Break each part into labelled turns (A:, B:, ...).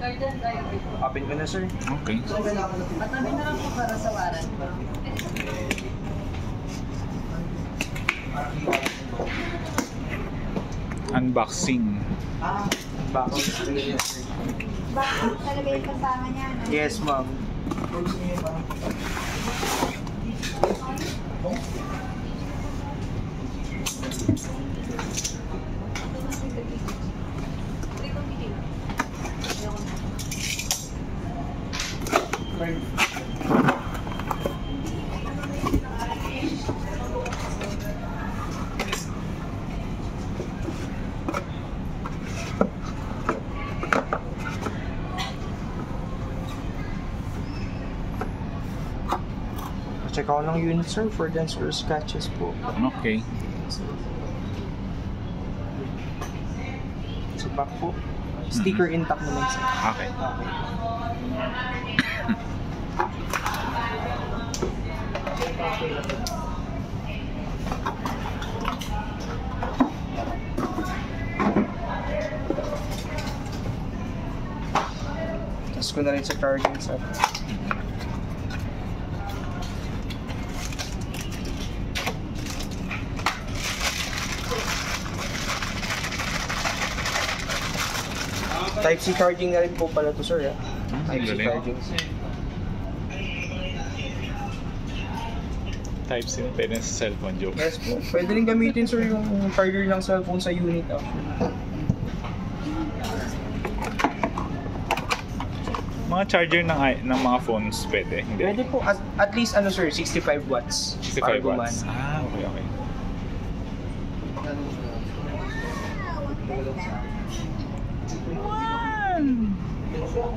A: Open ko na, sir.
B: Okay.
C: Patabi na lang po para sa waran.
B: Unboxing.
A: Unboxing.
D: Bakit talaga yung kasama niya? No?
A: Yes, ma'am. Check ako ng unit, sir, for dents or scratches po.
B: Okay.
A: So, back po. Sticker intact naman, sir.
B: Okay.
A: Tapos ko na rin sa charging, sir. Type-C charging na rin po pala to, sir. Type-C charging.
B: Type-C na pwede sa cellphone, joke.
A: Yes po. Pwede rin gamitin, sir, yung charger ng cellphone sa unit.
B: Mga charger ng mga phones pwede, hindi?
A: Pwede po. At least, ano, sir, 65 watts.
B: 65 watts. Ah, okay, okay.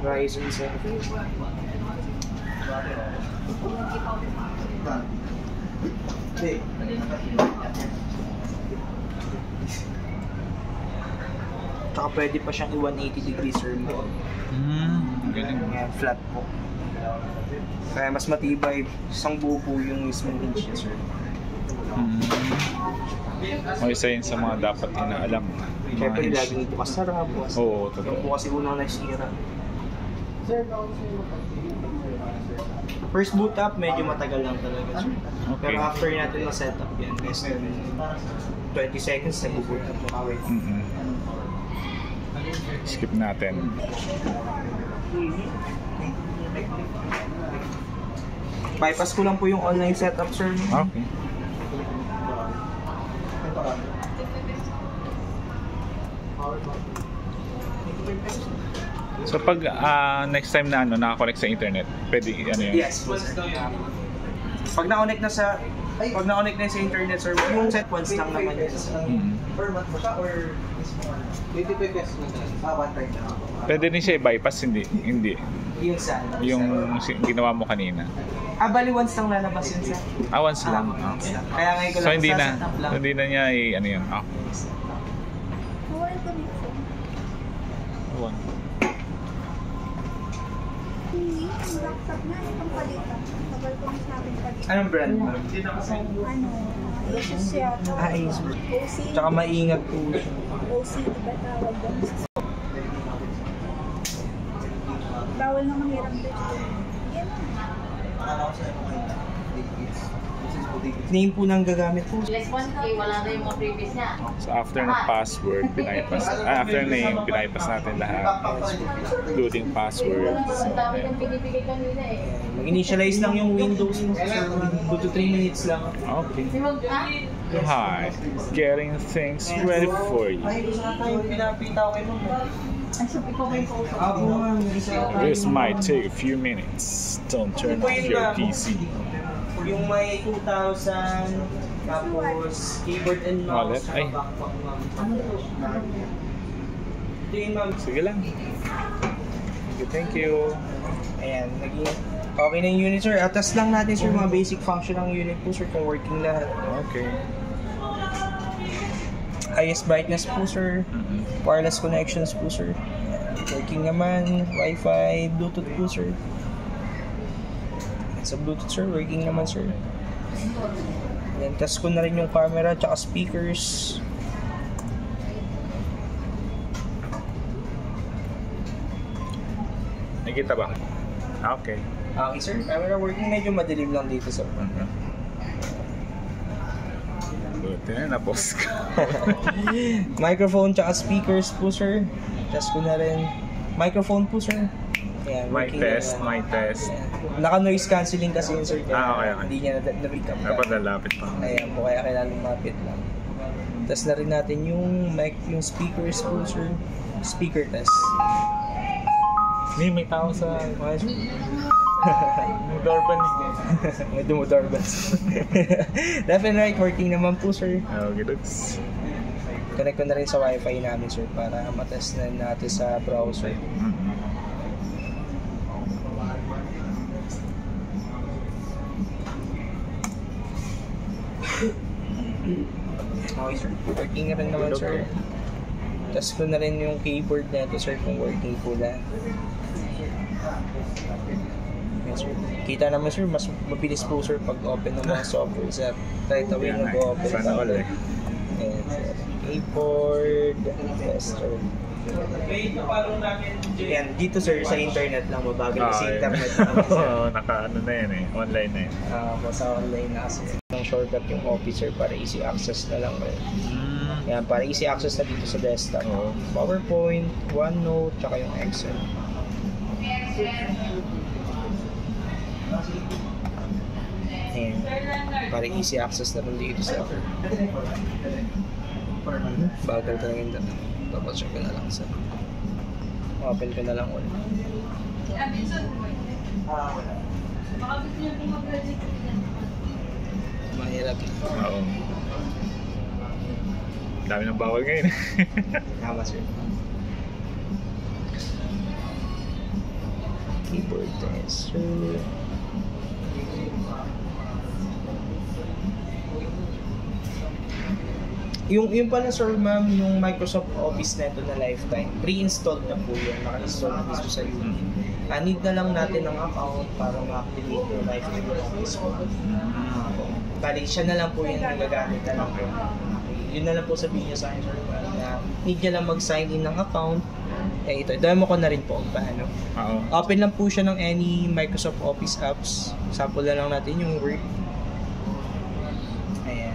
A: Ryzen 7. Tsaka pwede pa siyang i-180 degrees, sir.
B: Galing.
A: Flat po. Kaya mas matibay. Isang buo po yung mismong hinge niya, sir.
B: O isa yun sa mga dapat inaalam.
A: Siyempre, laging bukas na rab.
B: Oo, totoo.
A: Yung po kasi unang nasira. First boot up, medyo matagal lang talaga, sir.
B: Okay.
A: Pero after natin ma-set up yan, less than 20 seconds, nag-boot up mo.
B: Skip natin.
A: Bypass ko lang po yung online setup, sir.
B: Okay. So pag next time na naka-connect sa internet, pwede ano yun?
A: Yes, po, sir. Pag na-connect na sa internet, sir, yung set once lang naman yun.
E: Per month mo siya or
B: Pwede din siya i-bypass, hindi.
A: Yung sa
B: Yung ginawa mo kanina.
A: bali once lang lalabas yun, sir.
B: Once lang. Okay.
A: Kaya ngayon ko
B: So
A: lang
B: hindi na
A: saset up lang.
B: hindi na niya ano yun.
D: Nawala ko nito.
B: One.
D: Hindi, ang laptop na itong palitan. Tagal ko na sabing palitan.
A: Anong brand, ma'am?
D: Ano, Asus yata.
A: Asus.
D: OC.
A: Tsaka maingat po siya.
D: OC, diba tawag doon? Bawal na manghiram dito. Yan na.
A: Name po ng gagamit po.
C: Less 1K, wala na yung mga previous niya.
B: So after ng password, after name, bypass natin lahat. Including password.
C: Ang dami ng pinipigay kanina eh.
A: Mag-initialize lang yung Windows mo, sir. 2 to 3 minutes lang.
B: Okay.
C: Si Mag,
B: Hi. Getting things ready for you.
A: Ay, isa na tayo pinapita ko kayo mo.
C: Ay, so ikaw ba yung kausap?
A: Ako nga, isa na tayo.
B: This might take a few minutes. Don't turn off your PC.
A: Yung may 2,000, tapos keyboard and
B: Wallet?
A: mouse,
B: Ay.
A: backpack, ma'am. Ito yun, ma'am.
B: Sige lang. Thank you.
A: Ayan, naging okay na yung unit, sir. Atas lang natin, sir, mga basic function ng unit po, sir, kung working lahat.
B: Okay.
A: Highest brightness po, sir. Wireless connections po, sir. Working naman. Wi-Fi, Bluetooth po, sir. Sa Bluetooth, sir, working naman, sir. Then, test ko na rin yung camera tsaka speakers.
B: Nakikita ba? Ah, okay.
A: Okay, sir. Camera working. Medyo madilim lang dito, sir.
B: Buti na, na-pause ka.
A: Microphone tsaka speakers po, sir. Test ko na rin. Microphone po, sir. Ayan,
B: Mic
A: working
B: test,
A: naman.
B: mic test.
A: Naka-noise cancelling kasi yun, sir. Kaya
B: Okay.
A: hindi niya na-pick up.
B: Dapat nalapit pa.
A: Ayan po, kaya kailangan lumapit lang. Test na rin natin yung mic, yung speakers po, sir. Speaker test.
B: May tao sa
A: Okay, sir.
B: doorbell.
A: May dumudoorbells. Left and right, working naman po, sir.
B: Okay, looks.
A: Connect ko na rin sa wifi namin, sir, para matest na natin sa browser. Okay, sir. Working na rin naman, sir. Test ko na rin yung keyboard na ito, sir, kung working po na. Yes, sir. Kita naman, sir, mas mabilis po, sir, pag open ng mga software sa right away nag-open.
B: Sana all eh.
A: Ayan, sir. Keyboard, tester. Yan, dito, sir, sa internet lang, mabagal sa internet.
B: Oo, naka-ano na yan eh. Online na yan.
A: Sa online na kasi. Ang shortcut yung officer para easy access na lang. Yan, para easy access na dito sa desktop.
B: Oo.
A: PowerPoint, OneNote, tsaka yung Excel. Ayan, para easy access na rin dito sa bagal ka lang yung data. Double check ko na lang sa open ko na lang ulit. Mahirap na.
B: Oo. Dami ng bawal ngayon.
A: Tama, sir. Keyboard tester. Yung pala, sir, ma'am, yung Microsoft Office na ito na lifetime, pre-installed na po yun, naka-install na mismo sa unit. Need na lang natin ng account para ma-activate yung lifetime office po. Bali, siya na lang po yung nagagamit na lang po. Yun na lang po sabihin niyo sa akin, sir, na need niya lang mag-sign in ng account. Ito, demo ko na rin po paano. Open lang po siya ng any Microsoft Office apps. Sample na lang natin yung Word. Ayan.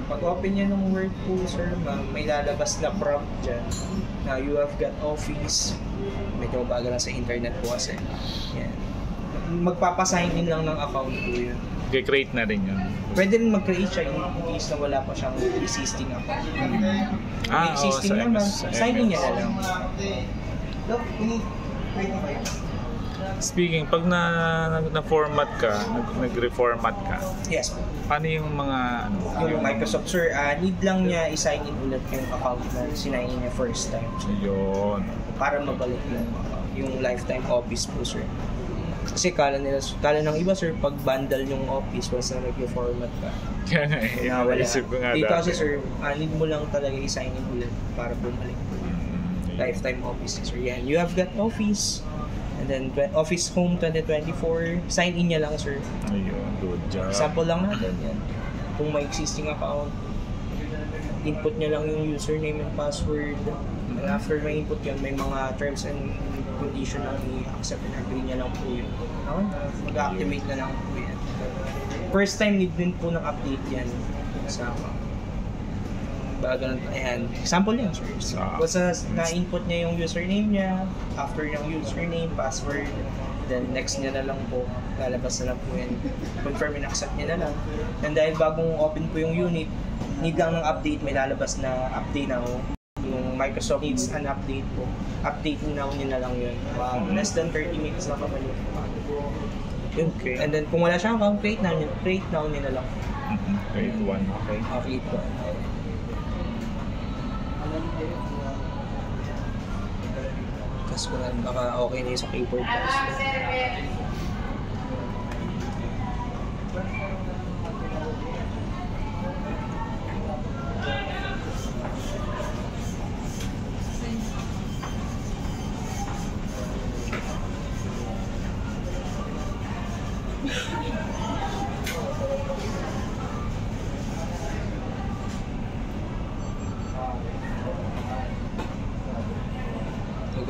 A: Pag open niya ng Word po, sir, may lalabas na prompt dyan. Now, you have got Office. Medyo mabagal lang sa internet po kasi. Ayan. Magpapasign in lang ng account po yun.
B: I-create na rin yun.
A: Pwede rin mag-create siya in case na wala pa siyang existing account. May existing
B: sa
A: naman,
B: sa
A: sign in niya na lang.
B: Speaking, pag na-format ka, nag-reformat ka,
A: Yes po.
B: paano yung mga
A: Yung Microsoft, sir, need lang niya i-sign in ulit yung account na sinign in niya first time. So,
B: yun.
A: para mabalik yung lifetime office po, sir. Kasi kala ng iba, sir, pag bundle yung office once na nag-format ka.
B: Kaya nga eh, naisip ko nga
A: Dito kasi,
B: dati.
A: sir, need mo lang talaga i-sign in ulit para bumalik. Lifetime office, sir. Yan. You have got Office. And then Office Home 2024. Sign in niya lang, sir.
B: Ayun, good job.
A: Sample lang natin yan. Kung may existing account, input niya lang yung username and password. And after may input yan, may mga terms and condition na i-accept and agree niya lang po yun. Okay? Mag-activate na lang po yan. First time need din po ng update yan sa bago ayan. Example yan, sir. Once na-input niya yung username niya, after yung username, password, then next niya na lang po, lalabas na lang po yan. Confirm and accept niya na lang. And dahil bagong open po yung unit, need lang ng update, may lalabas na update now. Yung Microsoft needs an update po. Update now niya na lang yun. Less than 30 minutes lang kapag
B: Okay.
A: And then kung wala siyang account, create now niya na lang.
B: Grade 1, okay.
A: Okay po. Tapos ko na baka okay na yung sa keyboard test.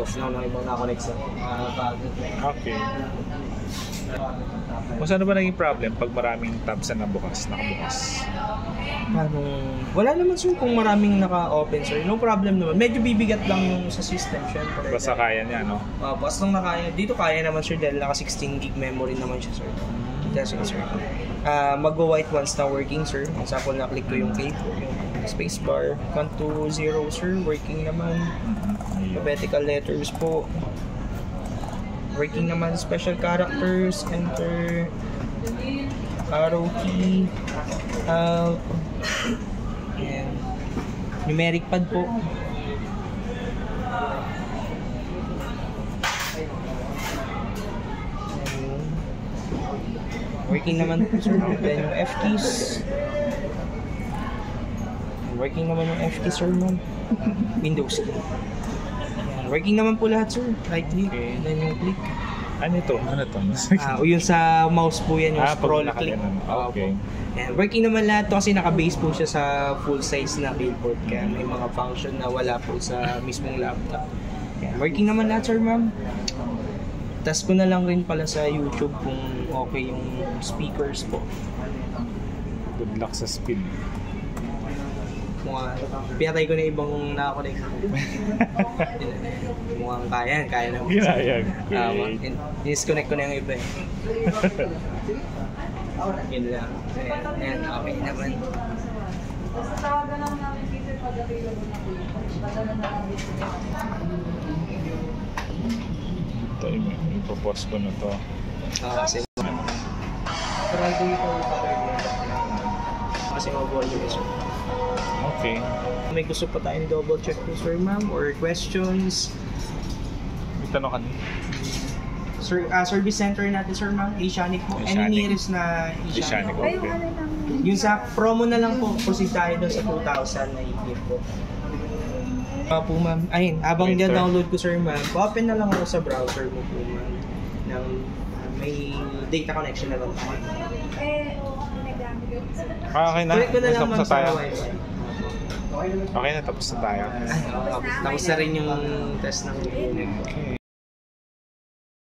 A: off na ng ibang na-connect sa
B: Okay. Kung saan ba naging problem pag maraming tabs na nakabukas?
A: Wala naman sir kung maraming naka-open sir. No problem naman. Medyo bibigat lang yung sa system syempre.
B: Basta kaya niya, no?
A: Basta nang nakaya. Dito kaya naman sir dahil naka 16 gig memory naman siya sir. That's it sir. Mag-white once na working sir. Example na click ko yung keyboard, yung spacebar. Count to 0 sir. Working naman. Alphabetical letters po. Working naman special characters. Enter. Arrow key. Alt. And numeric pad po. Working naman po sir. Then yung F keys. Working naman yung F keys sir ma'am. Windows key. Yan. Working naman po lahat sir. Right click.
B: Okay.
A: Then yung click.
B: Ano to?
A: O yung sa mouse po yan, yung scroll
B: pag
A: click.
B: nakaganon. Okay.
A: Yan. Working naman lahat to kasi naka-base po siya sa full size na keyboard. Kaya may mga function na wala po sa mismong laptop. Yan. Working naman lahat sir ma'am. Test ko na lang rin pala sa YouTube kung okay yung speakers po.
B: Good luck sa speed.
A: Pinatay ko na ibang nakakonect. Mukhang kaya na.
B: Ginayag.
A: Disconnect ko na yung iba eh. Yun lang. Ayan, okay naman.
C: Basta tawagan lang namin dito pag available na po yun. Padala na lang dito.
B: Ito, ipopost ko na to.
A: Kasi Friday ko kasi mabuhay yung isa.
B: Okay.
A: May gusto pa tayong double check po sir ma'am or questions?
B: May tanong ka din.
A: Sir, service center natin sir ma'am, Asianic po.
B: Asianic.
A: Any nearest na
B: Asianic.
A: Asianic?
D: Ay,
B: Okay.
D: ano lang.
A: Yung sa promo na lang po, proceed tayo doon sa 2,000 na i-gift po. Po ma'am, ayun, abang
B: Printer.
A: download ko sir ma'am, open na lang ako sa browser mo po ma'am. Ng, may data connection na lang tayo.
D: Oo, ginagamit ko.
B: Okay na.
A: Connect ko na lang
B: Tapos
A: ma'am
B: na
A: sa
B: tayo.
A: wifi.
B: Okay na, tapos na tayo.
A: Tapos na rin yung test ng
B: Okay.